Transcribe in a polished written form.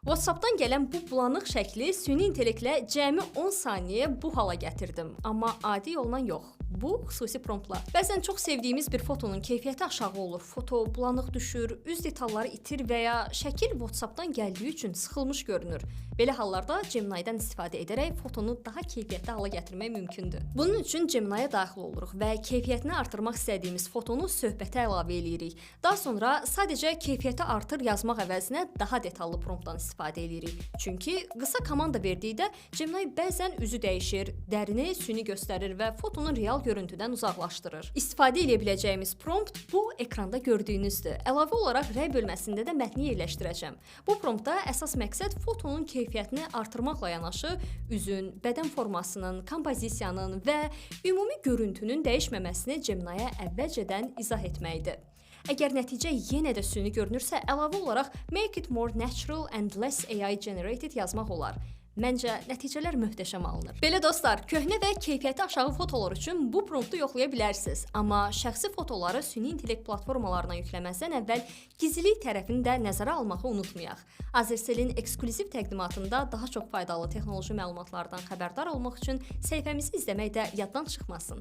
WhatsApp-dan gələn bu bulanıq şəkli süni intellektlə cəmi 10 saniyə bu hala gətirdim. Amma adi yolla yox. Bu xüsusi promptla. Bəzən çox sevdiyimiz bir fotonun keyfiyyəti aşağı olur. Foto bulanıq düşür, üz detalları itir və ya şəkil WhatsApp-dan gəldiyi üçün sıxılmış görünür. Belə hallarda Gemini-dən istifadə edərək fotonu daha keyfiyyətli hala gətirmək mümkündür. Bunun üçün Gemini-yə daxil oluruq və keyfiyyətini artırmaq istədiyimiz fotonu söhbətə əlavə edirik. Daha sonra sadəcə keyfiyyəti artır yazmaq əvəzinə daha detallı promptdan istifadə edirik. Çünki qısa komanda verdikdə Gemini bəzən üzü dəyişir, dərini süni göstərir və fotonu real görüntüdən uzaqlaşdırır. İstifadə edə biləcəyimiz prompt bu ekranda gördüyünüzdür. Əlavə olaraq rəy bölməsində də mətni yerləşdirəcəm. Bu promptda əsas məqsəd fotonun keyfiyyətini artırmaqla yanaşı, üzün, bədən formasının, kompozisiyanın və ümumi görüntünün dəyişməməsini Gemini-yə əvvəlcədən izah etməkdir. Əgər nəticə yenə də süni görünürsə, əlavə olaraq "Make it more natural and less AI generated" yazmaq olar. Məncə, nəticələr möhtəşəm alınır. Belə dostlar, köhnə və keyfiyyəti aşağı fotolar üçün bu promptu yoxlaya bilərsiniz. Amma şəxsi fotoları süni intellekt platformalarına yükləməzdən əvvəl gizlilik tərəfini də nəzərə almağı unutmayaq. Azercell'in eksklüziv təqdimatında daha çox faydalı texnoloji məlumatlardan xəbərdar olmaq üçün səhifəmizi izləmək də yaddan çıxmasın.